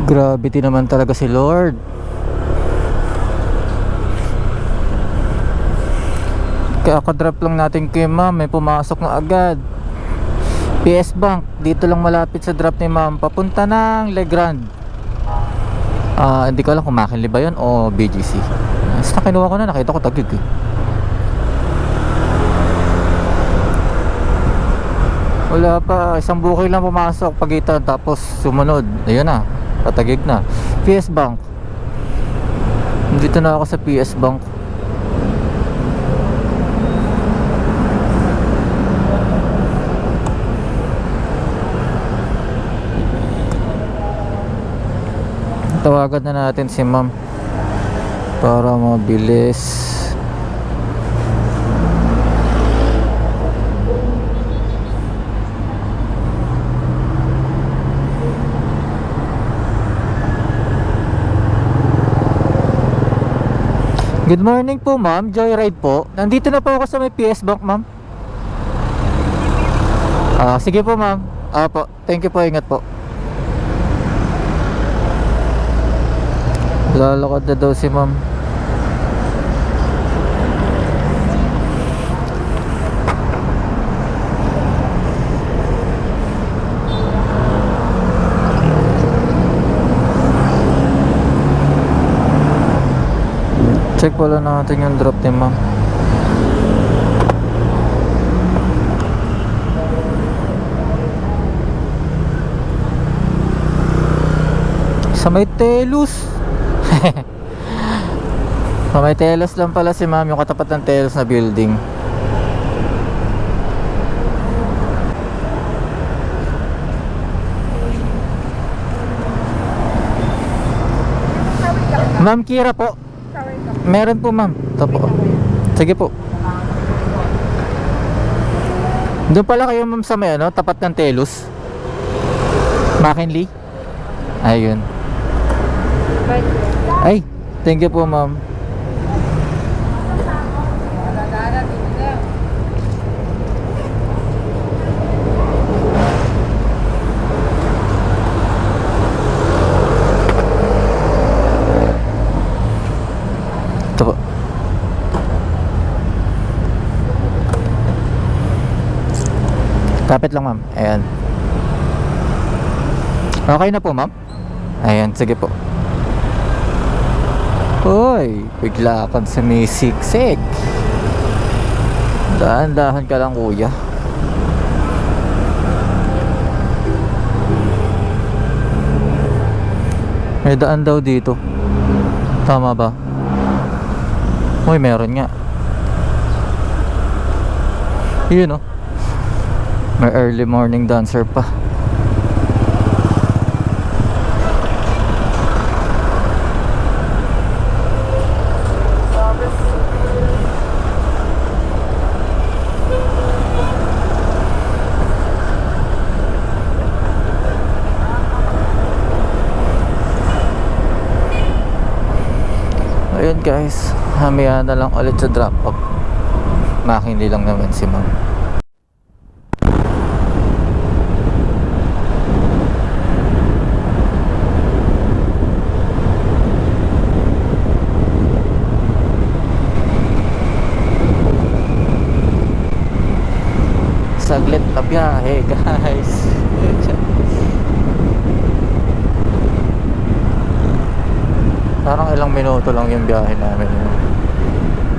Gravity naman talaga si Lord. Kakadrop lang natin kay ma'am, may pumasok na agad. PS Bank, dito lang malapit sa drop ni ma'am, papunta ng Legrand. Hindi ko alam kung Makinli ba yun o BGC. Basta kinuha ko na, nakita ko Taguig eh. Wala pa, isang bukay lang pumasok pagitan, tapos sumunod, ayun na, Taguig na. PS Bank, dito na ako sa PS Bank. Tawagan na natin si ma'am para mabilis. Good morning po ma'am, Joyride po. Nandito na po ako sa may PS Bank ma'am. Sige po ma'am. Po, thank you po, ingat po. Lalakad na daw si ma'am. Check pala natin yung drop ni ma'am. Sa may Telos. Sa may Telos lang pala si ma'am, yung katapat ng Telos na building. Ma'am Kira po. Meron po ma'am. Ito po. Sige po. Doon pala kayo ma'am sa may tapat ng Telos, Makinli. Ayun. Ay, thank you po ma'am. Ito po. Kapit lang ma'am. Ayan. Okay na po ma'am. Ayan, sige po. Hoy, bigla kang sumisiksik. Dahan-dahan ka lang kuya. May daan daw dito. Tama ba? Uy, meron nga. Yun may early morning dancer pa. Ayun guys, hamaya na lang ulit sa drop off. Makinli lang naman si ma'am. Saglit na biyahe guys. Parang ilang minuto lang yung biyahe namin.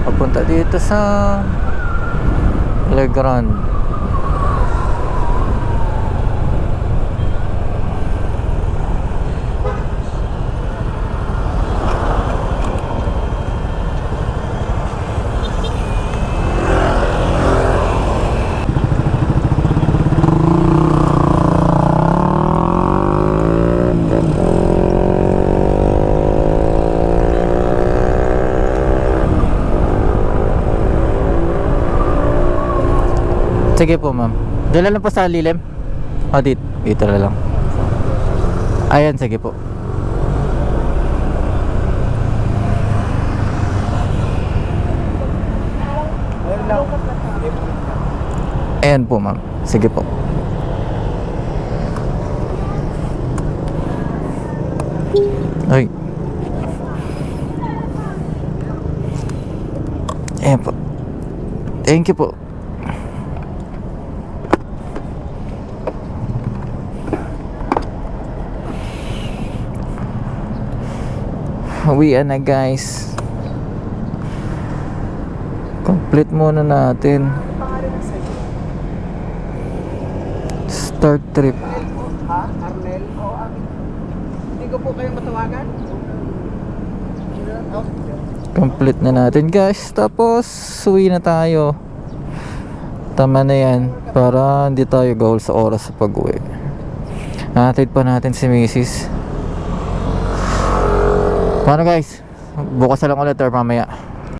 Papunta dito sa Legrand. Sige po ma'am. Dala lang po sa lilim. Dito na lang. Ayan, sige po. Ayan po ma'am. Sige po. Ay. Ayan po. Thank you po. Uwian na guys. Complete muna natin. Start trip. Ha? Arnel? Oo, hindi ko po kayo matawagan. Complete na natin guys. Tapos uwi na tayo. Tama na yan. Para hindi tayo gaul sa oras sa pag-uwi. Hatid pa natin si Mrs. Paano guys? Bukas na lang ulit or mamaya?